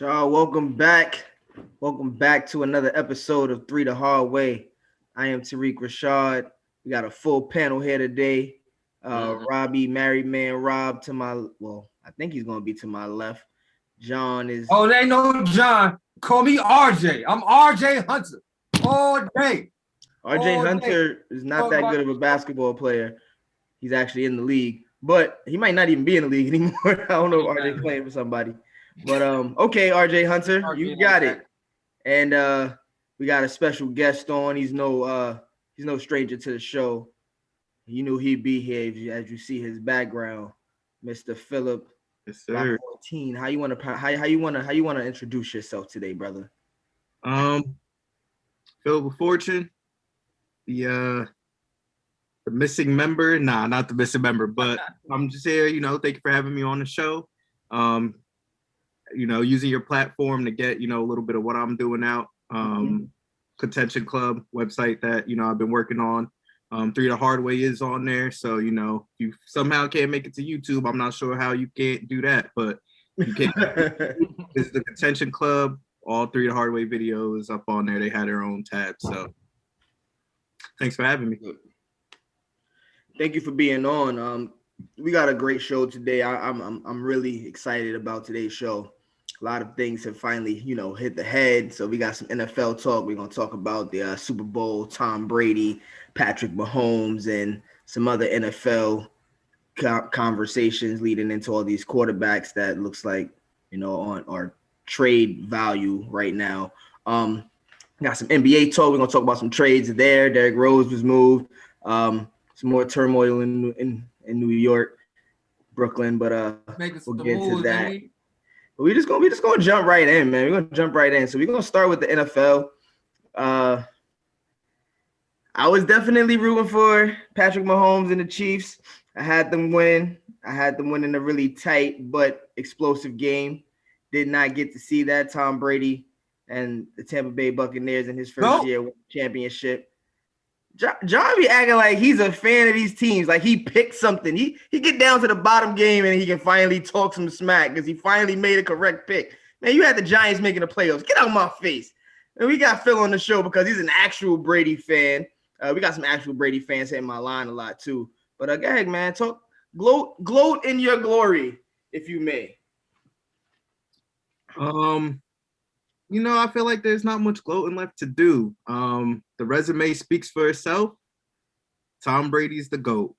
Y'all, welcome back. Welcome back to another episode of Three the Hard Way. I am Tariq Rashad. We got a full panel here today. Robbie, married man Rob to I think he's gonna be to my left. John is. Oh, there ain't no John. Call me RJ. I'm RJ Hunter all day. RJ Hunter is not that good of a basketball player. He's actually in the league, but he might not even be in the league anymore. I don't know if RJ playing for somebody. But okay, RJ Hunter, you got it. And we got a special guest on. He's no stranger to the show. You knew he'd be here as you see his background, Mr. Philip. Yes, sir. LaFortune. How you wanna introduce yourself today, brother? Philip LaFortune, the missing member. Nah, not the missing member, but I'm just here. Thank you for having me on the show. Using your platform to get a little bit of what I'm doing out. Contention Club website that I've been working on. Three the Hard Way is on there, so you somehow can't make it to YouTube. I'm not sure how you can't do that, but you can. It's the Contention Club. All Three the Hard Way videos up on there. They had their own tab. So thanks for having me. Thank you for being on. We got a great show today. I'm really excited about today's show. A lot of things have finally, hit the head. So we got some NFL talk. We're gonna talk about the Super Bowl, Tom Brady, Patrick Mahomes, and some other NFL conversations leading into all these quarterbacks that looks like on our trade value right now. Got some NBA talk. We're gonna talk about some trades there. Derrick Rose was moved. Some more turmoil in New York, Brooklyn, but we'll get to that. But we just gonna jump right in, man. We're gonna jump right in. So we're gonna start with the NFL. I was definitely rooting for Patrick Mahomes and the Chiefs. I had them win. I had them winning a really tight but explosive game. Did not get to see that. Tom Brady and the Tampa Bay Buccaneers in his first year with the championship. John be acting like he's a fan of these teams, like he picked something. He get down to the bottom game and he can finally talk some smack because he finally made a correct pick. Man, you had the Giants making the playoffs. Get out of my face. And we got Phil on the show because he's an actual Brady fan. We got some actual Brady fans hitting my line a lot too. But go ahead, man. Gloat in your glory, if you may. I feel like there's not much gloating left to do. The resume speaks for itself. Tom Brady's the GOAT.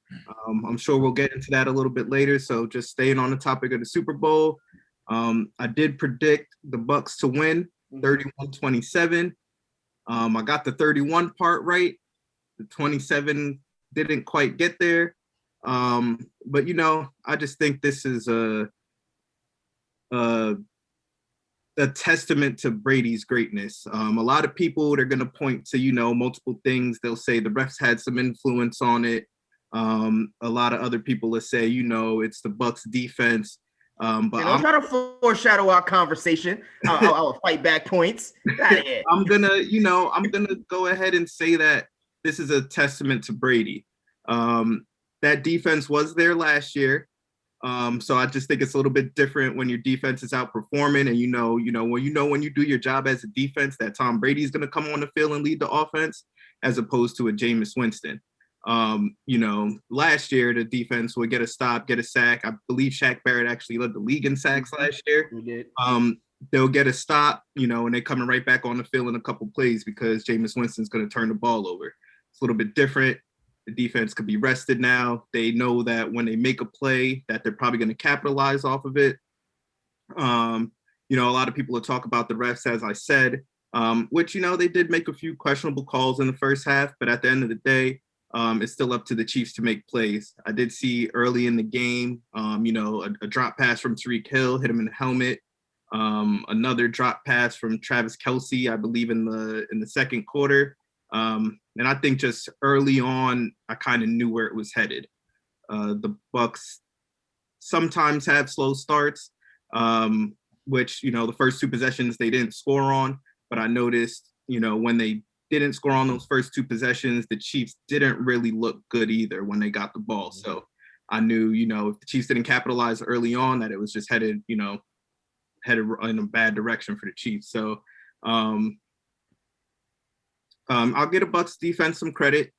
I'm sure we'll get into that a little bit later. So just staying on the topic of the Super Bowl, I did predict the Bucs to win 31-27. I got the 31 part right. The 27 didn't quite get there. But I just think this is a testament to Brady's greatness. A lot of people, they're going to point to, multiple things. They'll say the refs had some influence on it. A lot of other people will say, it's the Bucs defense. But I'm trying to foreshadow our conversation. I'll fight back points. I'm gonna go ahead and say that this is a testament to Brady. That defense was there last year. So I just think it's a little bit different when your defense is outperforming and when you do your job as a defense that Tom Brady is going to come on the field and lead the offense as opposed to a Jameis Winston. Last year the defense would get a stop, get a sack. I believe Shaq Barrett actually led the league in sacks last year. He did. They'll get a stop, and they're coming right back on the field in a couple plays because Jameis Winston's going to turn the ball over. It's a little bit different. The defense could be rested now. They know that when they make a play that they're probably going to capitalize off of it. A lot of people will talk about the refs, as I said, which, they did make a few questionable calls in the first half, but at the end of the day, it's still up to the Chiefs to make plays. I did see early in the game, a drop pass from Tyreek Hill, hit him in the helmet. Another drop pass from Travis Kelce, I believe in the second quarter. And I think just early on, I kind of knew where it was headed. The Bucs sometimes have slow starts, which, the first two possessions they didn't score on. But I noticed, when they didn't score on those first two possessions, the Chiefs didn't really look good either when they got the ball. So I knew, if the Chiefs didn't capitalize early on, that it was just headed headed in a bad direction for the Chiefs. So I'll give the Bucs defense some credit.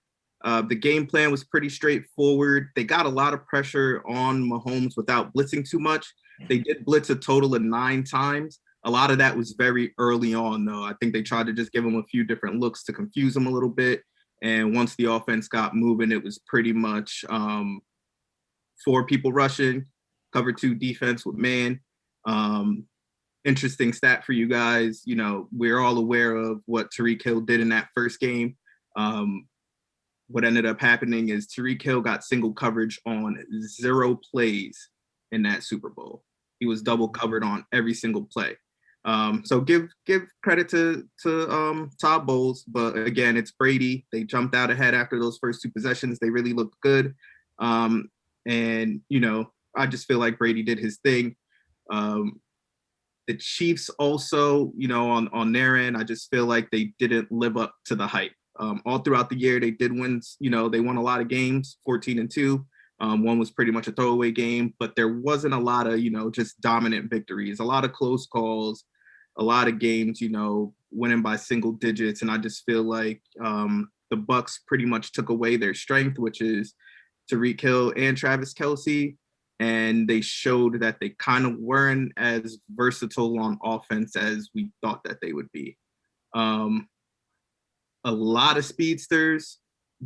The game plan was pretty straightforward. They got a lot of pressure on Mahomes without blitzing too much. They did blitz a total of 9 times. A lot of that was very early on, though. I think they tried to just give him a few different looks to confuse him a little bit. And once the offense got moving, it was pretty much 4 people rushing, cover 2 defense with man. Interesting stat for you guys. You know, we're all aware of what Tyreek Hill did in that first game. What ended up happening is Tyreek Hill got single coverage on 0 plays in that Super Bowl. He was double covered on every single play. So give credit to Todd Bowles, but again, it's Brady. They jumped out ahead after those first 2 possessions. They really looked good. And, you know, I just feel like Brady did his thing. The Chiefs also, you know, on their end, I just feel like they didn't live up to the hype. All throughout the year, they did win, you know, they won a lot of games, 14-2. One was pretty much a throwaway game, but there wasn't a lot of, you know, just dominant victories, a lot of close calls, a lot of games, you know, winning by single digits. And I just feel like the Bucs pretty much took away their strength, which is Tyreek Hill and Travis Kelce. And they showed that they kind of weren't as versatile on offense as we thought that they would be. A lot of speedsters,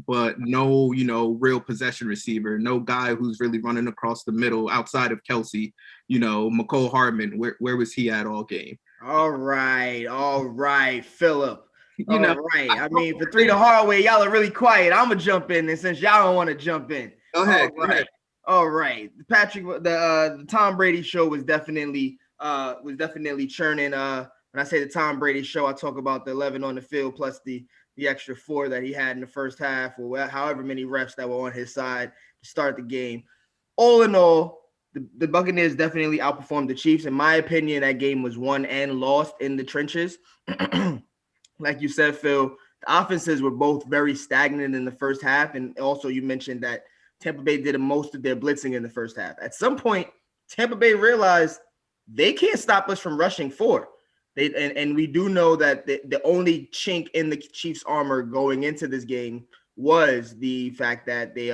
but no, you know, real possession receiver, no guy who's really running across the middle outside of Kelce. You know, McCole Hardman, where was he at all game? All right, Philip. You know, right. I mean, for 3 the hard way, y'all are really quiet. I'm gonna jump in, and since y'all don't want to jump in, go ahead. Go ahead. All right, Patrick. The Tom Brady show was definitely churning. When I say the Tom Brady show, I talk about the 11 on the field plus the extra 4 that he had in the first half, or however many reps that were on his side to start the game. All in all, the Buccaneers definitely outperformed the Chiefs. In my opinion, that game was won and lost in the trenches. Like you said, Phil, the offenses were both very stagnant in the first half. And also you mentioned that Tampa Bay did most of their blitzing in the first half. At some point, Tampa Bay realized they can't stop us from rushing 4. And we do know that the only chink in the Chiefs' armor going into this game was the fact that the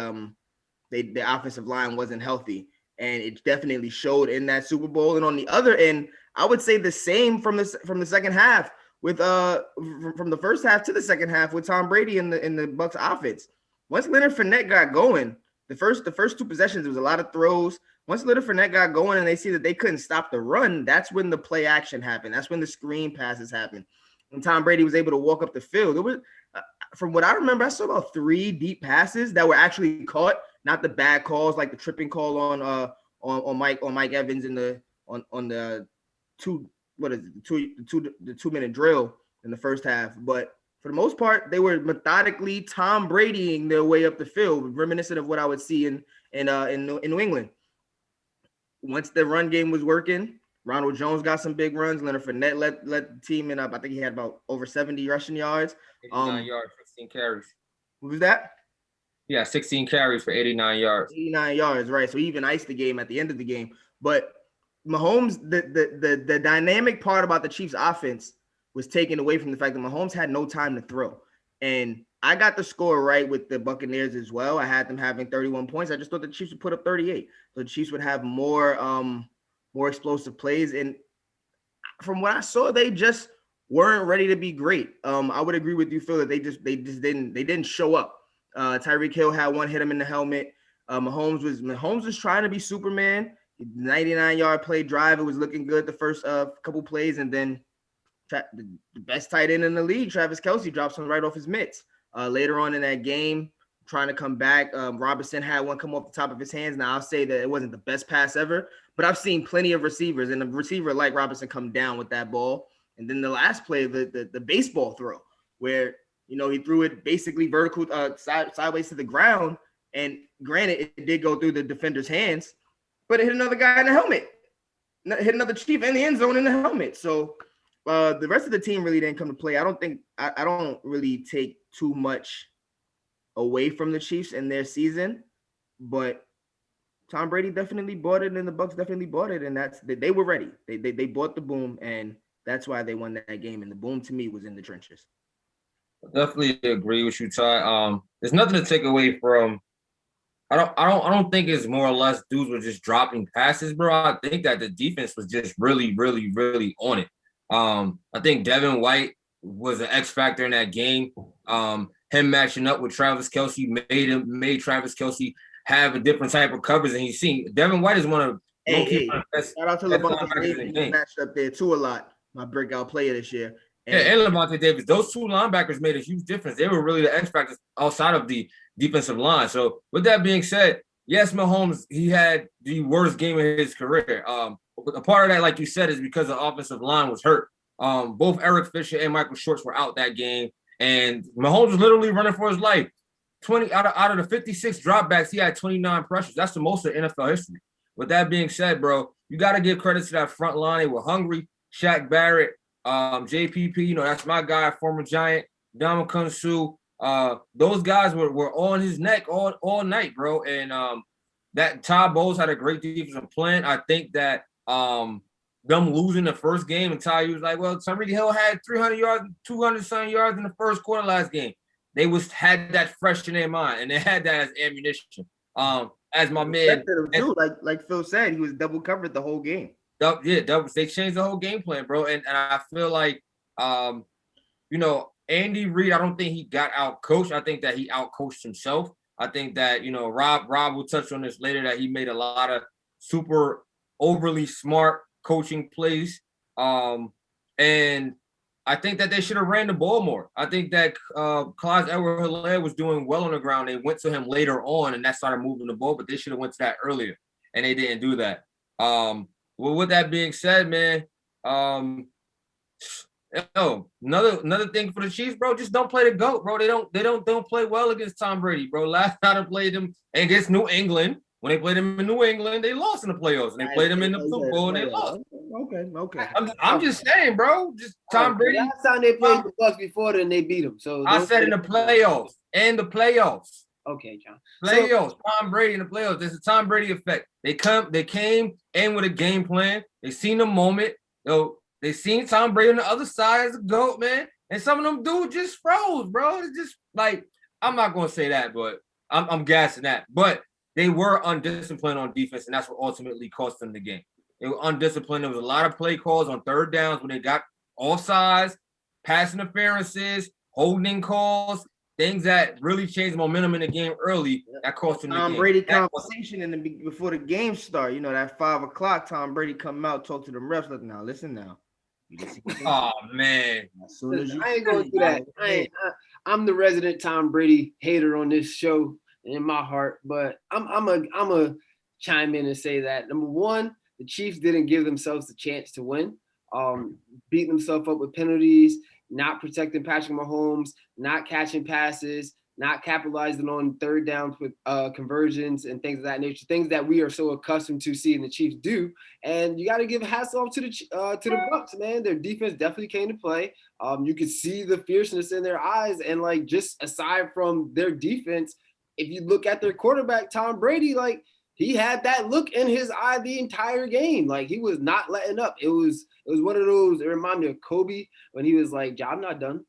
offensive line wasn't healthy, and it definitely showed in that Super Bowl. And on the other end, I would say the same from the second half with from the first half to the second half with Tom Brady in the Bucs offense. Once Leonard Fournette got going, the first 2 possessions, there was a lot of throws. Once Leonard Fournette got going and they see that they couldn't stop the run, that's when the play action happened. That's when the screen passes happened. And Tom Brady was able to walk up the field. It was, from what I remember, I saw about 3 deep passes that were actually caught, not the bad calls like the tripping call on Mike Evans in the on the 2-minute drill in the first half. But for the most part, they were methodically Tom Bradying their way up the field, reminiscent of what I would see in New England. Once the run game was working, Ronald Jones got some big runs. Leonard Fournette let the team in up. I think he had about over 70 rushing yards. 89 yards, 16 carries. What was that? Yeah, 16 carries for 89 yards. 89 yards, right? So he even iced the game at the end of the game. But Mahomes, the dynamic part about the Chiefs' offense was taken away from the fact that Mahomes had no time to throw. And I got the score right with the Buccaneers as well. I had them having 31 points. I just thought the Chiefs would put up 38. So the Chiefs would have more explosive plays. And from what I saw, they just weren't ready to be great. I would agree with you, Phil, that they just didn't show up. Tyreek Hill had one hit him in the helmet. Mahomes was trying to be Superman. 99-yard play drive. It was looking good the first couple plays, and then the best tight end in the league, Travis Kelce, drops him right off his mitts. Later on in that game, trying to come back, Robinson had one come off the top of his hands. Now, I'll say that it wasn't the best pass ever, but I've seen plenty of receivers, and a receiver like Robinson come down with that ball. And then the last play, the baseball throw, where, you know, he threw it basically vertical, sideways to the ground. And granted, it did go through the defender's hands, but it hit another guy in the helmet, hit another Chief in the end zone in the helmet. So the rest of the team really didn't come to play. I don't really take too much away from the Chiefs in their season, but Tom Brady definitely bought it, and the Bucks definitely bought it, and they were ready. They bought the boom, and that's why they won that game. And the boom to me was in the trenches. Definitely agree with you, Ty. There's nothing to take away from. I don't think it's more or less dudes were just dropping passes, bro. I think that the defense was just really, really, really on it. I think Devin White was an X factor in that game. Him matching up with Travis Kelce made Travis Kelce have a different type of coverage than he's seen. Devin White is one of the best. Shout out to LaFortune. He matched up there too a lot. My breakout player this year. And Lavonte Davis, those two linebackers made a huge difference. They were really the X factors outside of the defensive line. So with that being said, yes, Mahomes, he had the worst game of his career. A part of that, like you said, is because the offensive line was hurt. Both Eric Fisher and Michael Schwartz were out that game, and Mahomes was literally running for his life. 20 out of the 56 dropbacks, he had 29 pressures. That's the most in NFL history. With that being said, bro, you got to give credit to that front line. They were hungry. Shaq Barrett, JPP, that's my guy, former Giant, Ndamukong Suh. Those guys were on his neck all night, bro. And that Todd Bowles had a great defensive plan. I think that them losing the first game, and Ty was like, well, Tyreek Hill had 300 yards, 200-something yards in the first quarter last game. They had that fresh in their mind, and they had that as ammunition. As my man, like Phil said, he was double covered the whole game. They changed the whole game plan, bro. And I feel like, Andy Reid, I don't think he got out coached. I think that he out coached himself. I think that, Rob will touch on this later, that he made a lot of super overly smart coaching plays. And I think that they should have ran the ball more. I think that Clyde Edwards-Helaire was doing well on the ground. They went to him later on, and that started moving the ball, but they should have went to that earlier, and they didn't do that. Well, with that being said, man, another thing for the Chiefs, bro, just don't play the GOAT, bro. They don't play well against Tom Brady, bro. Last time I played them against New England, when they played them in New England, they lost in the playoffs, and they played them in the Super Bowl, and they lost. Okay. I'm just saying, bro. Just Tom Brady. Last time they played the Bucks before, then they beat them. So I said in the playoffs. Okay, John. Playoffs. Tom Brady in the playoffs. There's a Tom Brady effect. They came in with a game plan. They seen the moment. They seen Tom Brady on the other side as a GOAT, man. And some of them dudes just froze, bro. It's just like, I'm not gonna say that, but I'm gassing that. But they were undisciplined on defense, and that's what ultimately cost them the game. They were undisciplined. There was a lot of play calls on third downs when they got offsides, pass interferences, holding calls, things that really changed the momentum in the game early. That cost them the game. Tom Brady conversation before the game start. That 5 o'clock, Tom Brady come out, talk to the refs. Like, now listen now. Oh man! As soon as I ain't gonna do that. I'm the resident Tom Brady hater on this show in my heart, but I'm a chime in and say that number one, the Chiefs didn't give themselves the chance to win. Beating themselves up with penalties, not protecting Patrick Mahomes, not catching passes, not capitalizing on third downs with conversions and things of that nature, things that we are so accustomed to seeing the Chiefs do. And you got to give hats off to the Bucks, man. Their defense definitely came to play. You could see the fierceness in their eyes. And like, just aside from their defense, if you look at their quarterback, Tom Brady, like, he had that look in his eye the entire game. Like, he was not letting up. It was one of those, it reminded me of Kobe when he was like, job not done.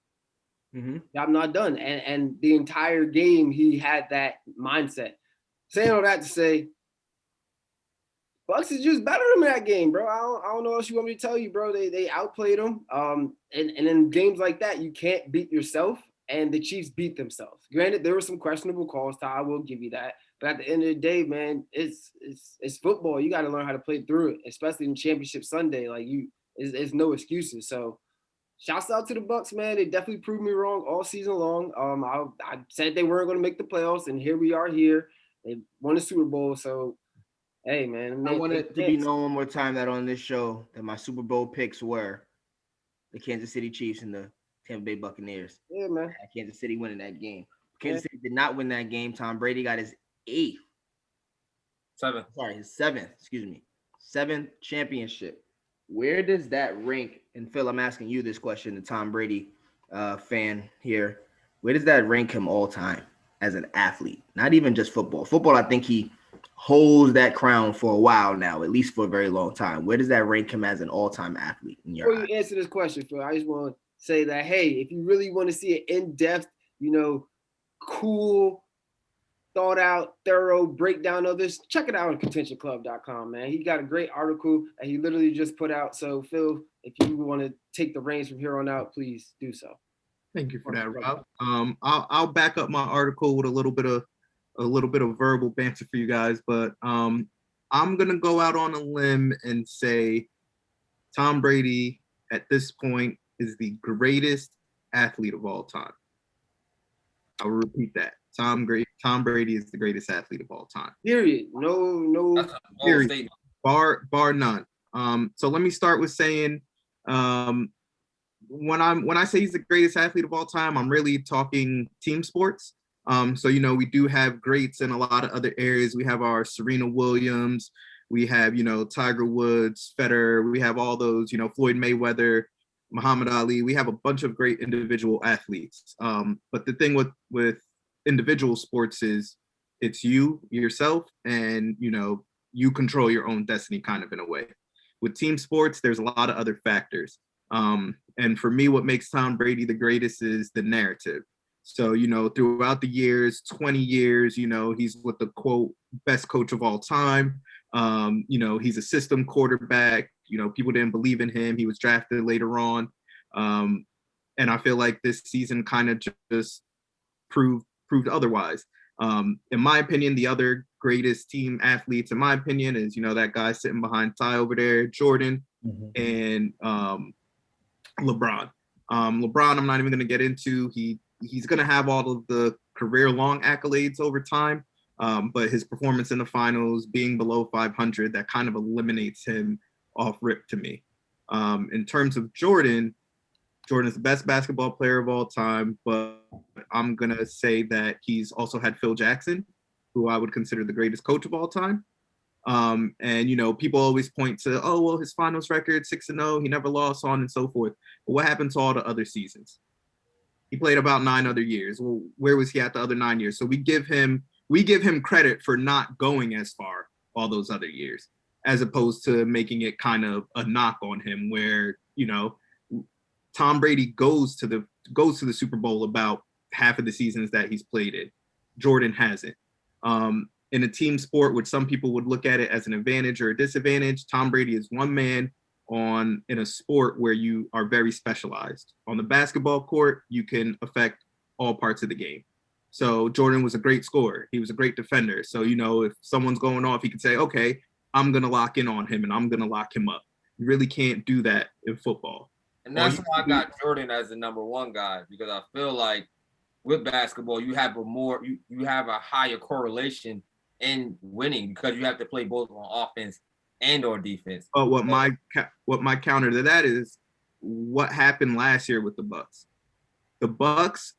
Mm-hmm. I'm not done. And the entire game, he had that mindset. Saying all that to say, Bucks is just better than that game, bro. I don't know what else you want me to tell you, bro. They outplayed them. And in games like that, you can't beat yourself. And the Chiefs beat themselves. Granted, there were some questionable calls, Ty, I will give you that. But at the end of the day, man, it's football. You got to learn how to play through it, especially in Championship Sunday. Like, there's no excuses. So, shouts out to the Bucks, man. They definitely proved me wrong all season long. I said they weren't going to make the playoffs, and here we are here. They won the Super Bowl. So, hey, man. I want it to be known one more time that on this show that my Super Bowl picks were the Kansas City Chiefs and the Tampa Bay Buccaneers. Yeah, man. Kansas City winning that game. Kansas City did not win that game. Tom Brady got his seventh championship. Where does that rank? And Phil, I'm asking you this question, the Tom Brady fan here. Where does that rank him all time as an athlete? Not even just football. Football, I think he holds that crown for a while now, at least for a very long time. Where does that rank him as an all-time athlete in your Before you answer this question, Phil, I just want to say that, hey, if you really want to see an in-depth, cool, thought out, thorough breakdown of this, check it out on contentionclub.com, man. He got a great article that he literally just put out. So, Phil, if you want to take the reins from here on out, please do so. Thank you for that, Rob. I'll back up my article with a little bit of verbal banter for you guys, but I'm gonna go out on a limb and say Tom Brady at this point is the greatest athlete of all time. I will repeat that. Tom Brady is the greatest athlete of all time. Period. No. That's a bold statement. Bar none. So let me start with saying, when I say he's the greatest athlete of all time, I'm really talking team sports. So we do have greats in a lot of other areas. We have our Serena Williams, we have Tiger Woods, Federer, we have all those Floyd Mayweather, Muhammad Ali. We have a bunch of great individual athletes. But the thing with individual sports is it's yourself, and you control your own destiny kind of in a way. With team sports, there's a lot of other factors. And for me, what makes Tom Brady the greatest is the narrative. So, throughout the years, 20 years, he's with the quote, best coach of all time. He's a system quarterback. People didn't believe in him. He was drafted later on. And I feel like this season kind of just proved otherwise. In my opinion, the other greatest team athletes, in my opinion, is, that guy sitting behind Ty over there, Jordan, and LeBron. LeBron, I'm not even going to get into. He's going to have all of the career-long accolades over time, but his performance in the finals, being below 500, that kind of eliminates him off rip to me. In terms of Jordan's the best basketball player of all time, but I'm going to say that he's also had Phil Jackson, who I would consider the greatest coach of all time. And people always point to, oh, well, his finals record, 6-0, he never lost, on and so forth. But what happened to all the other seasons? He played about 9 other years. Well, where was he at the other 9 years? So we give him credit for not going as far all those other years, as opposed to making it kind of a knock on him where, Tom Brady goes to the Super Bowl about half of the seasons that he's played in. Jordan hasn't. In a team sport, which some people would look at it as an advantage or a disadvantage, Tom Brady is one man in a sport where you are very specialized. On the basketball court, you can affect all parts of the game. So Jordan was a great scorer. He was a great defender. So, if someone's going off, he could say, okay, I'm going to lock in on him and I'm going to lock him up. You really can't do that in football. And that's why I got Jordan as the number one guy, because I feel like with basketball, you have you have a higher correlation in winning because you have to play both on offense and on defense. But what my counter to that is what happened last year with the Bucks. The Bucks,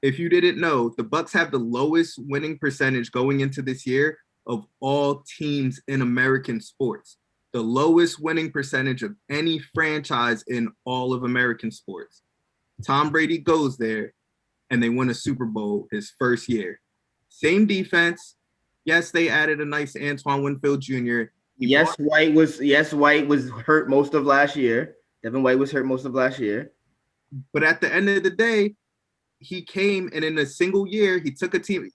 if you didn't know, the Bucks have the lowest winning percentage going into this year of all teams in American sports. The lowest winning percentage of any franchise in all of American sports. Tom Brady goes there and they win a Super Bowl his first year. Same defense. Yes, they added a nice Antoine Winfield Jr. White was hurt most of last year. Devin White was hurt most of last year. But at the end of the day, he came and in a single year, he took a team.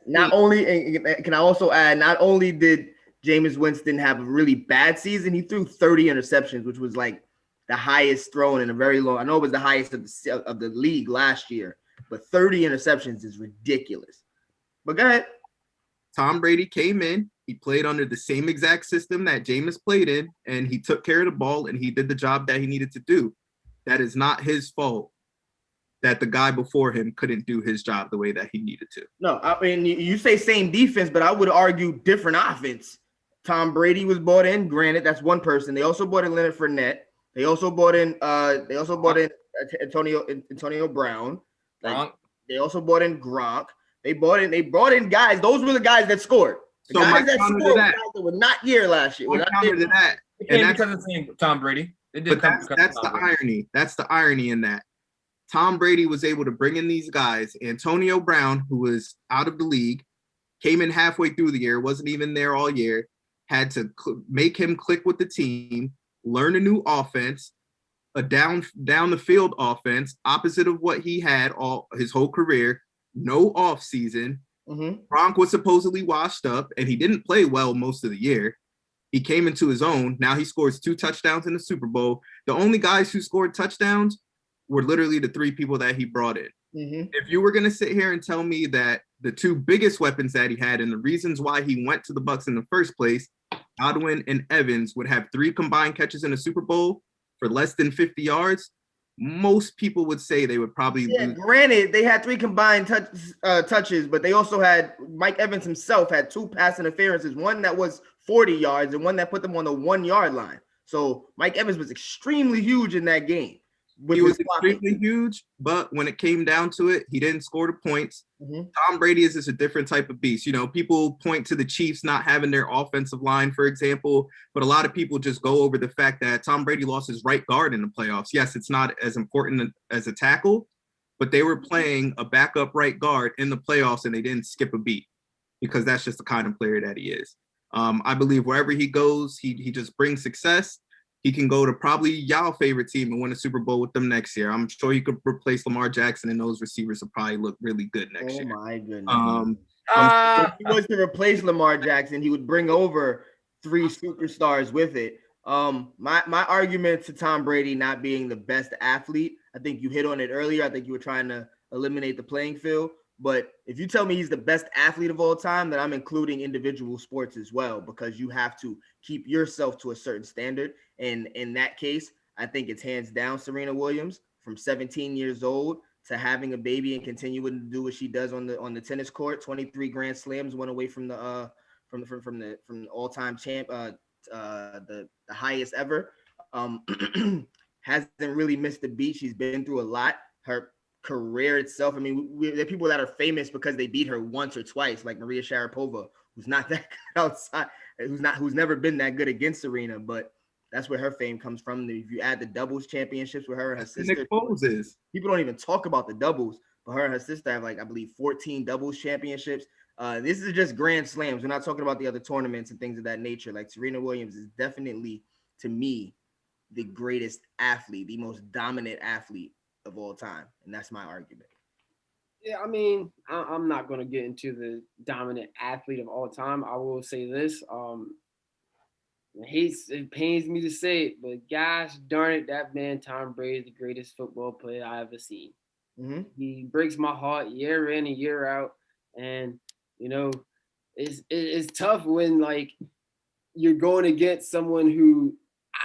Not only, can I also add, not only did Jameis Winston have a really bad season, he threw 30 interceptions, which was like the highest thrown in a very long. I know it was the highest of the league last year, but 30 interceptions is ridiculous. But go ahead. Tom Brady came in, he played under the same exact system that Jameis played in, and he took care of the ball and he did the job that he needed to do. That is not his fault that the guy before him couldn't do his job the way that he needed to. No, I mean, you say same defense, but I would argue different offense. Tom Brady was bought in. Granted, that's one person. They also bought in Leonard Fournette. They also bought in Antonio Brown. They also bought in Gronk. They brought in guys. Those were the guys that scored. The guys that scored guys that were not here last year. To that. And that's because of the same Tom Brady. That's the irony. That's the irony in that. Tom Brady was able to bring in these guys, Antonio Brown, who was out of the league, came in halfway through the year, wasn't even there all year, had to make him click with the team, learn a new offense, a down the field offense, opposite of what he had all his whole career, no off season. Gronk was supposedly washed up, and he didn't play well most of the year. He came into his own. Now he scores 2 touchdowns in the Super Bowl. The only guys who scored touchdowns were literally the 3 people that he brought in. If you were going to sit here and tell me that the 2 biggest weapons that he had and the reasons why he went to the Bucs in the first place, Godwin and Evans, would have 3 combined catches in the Super Bowl for less than 50 yards, most people would say they would probably lose. Granted, they had 3 combined touches, but they also had Mike Evans himself had 2 pass interferences, one that was 40 yards and one that put them on the 1-yard line. So Mike Evans was extremely huge in that game. He was extremely huge, but when it came down to it, he didn't score the points. Tom Brady is just a different type of beast. You know, people point to the Chiefs not having their offensive line, for example, but a lot of people just go over the fact that Tom Brady lost his right guard in the playoffs. Yes, it's not as important as a tackle, but they were playing a backup right guard in the playoffs and they didn't skip a beat because that's just the kind of player that he is. I believe wherever he goes, he just brings success. He can go to probably y'all favorite team and win a Super Bowl with them next year. I'm sure he could replace Lamar Jackson, and those receivers will probably look really good next year. Oh my goodness! If he was to replace Lamar Jackson, he would bring over 3 superstars with it. My argument to Tom Brady not being the best athlete, I think you hit on it earlier. I think you were trying to eliminate the playing field. But if you tell me he's the best athlete of all time, then I'm including individual sports as well, because you have to keep yourself to a certain standard. And in that case, I think it's hands down Serena Williams, from 17 years old to having a baby and continuing to do what she does on the tennis court. 23 Grand Slams, went away from the all-time champ, the highest ever. Hasn't really missed a beat. She's been through a lot. Her career itself, I mean, there are people that are famous because they beat her once or twice, like Maria Sharapova, who's not that good outside, who's never been that good against Serena, but that's where her fame comes from. If you add the doubles championships with her and her sister, people don't even talk about the doubles, but her and her sister have, like, I believe 14 doubles championships. This is just Grand Slams. We're not talking about the other tournaments and things of that nature. Like, Serena Williams is definitely, to me, the greatest athlete, the most dominant athlete of all time, and that's my argument. Yeah, I mean, I'm not going to get into the dominant athlete of all time. I will say this: it pains me to say it, but gosh darn it, that man Tom Brady is the greatest football player I ever seen. He breaks my heart year in and year out, and you know, it's tough when, like, you're going against someone who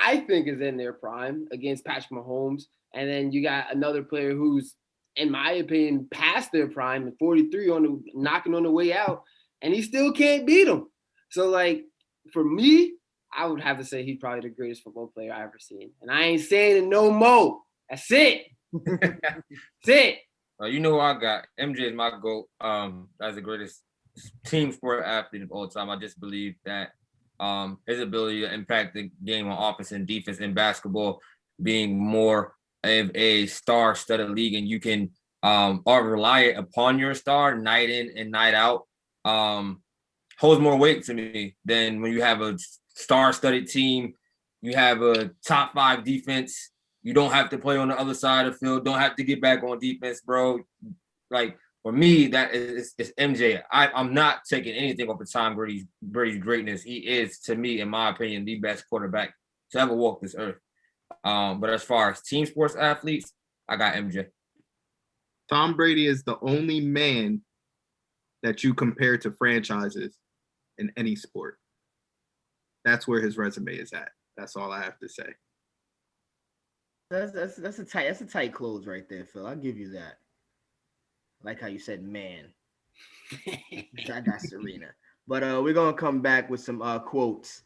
I think is in their prime against Patrick Mahomes. And then you got another player who's, in my opinion, past their prime at 43, knocking on the way out, and he still can't beat him. So, like, for me, I would have to say he's probably the greatest football player I ever seen. And I ain't saying it no more. That's it. That's it. You know who I got? MJ is my GOAT. As the greatest team sport athlete of all time. I just believe that his ability to impact the game on offense and defense in basketball, being more of a star-studded league, and you can rely upon your star night in and night out, holds more weight to me than when you have a star-studded team. You have a top 5 defense. You don't have to play on the other side of the field. Don't have to get back on defense, bro. Like, for me, that is MJ. I'm not taking anything off of Tom Brady's greatness. He is, to me, in my opinion, the best quarterback to ever walk this earth. But as far as team sports athletes, I got MJ. Tom Brady is the only man that you compare to franchises in any sport. That's where his resume is at. That's all I have to say. That's a tight close right there, Phil. I'll give you that. I like how you said man. I got Serena. But we're gonna come back with some quotes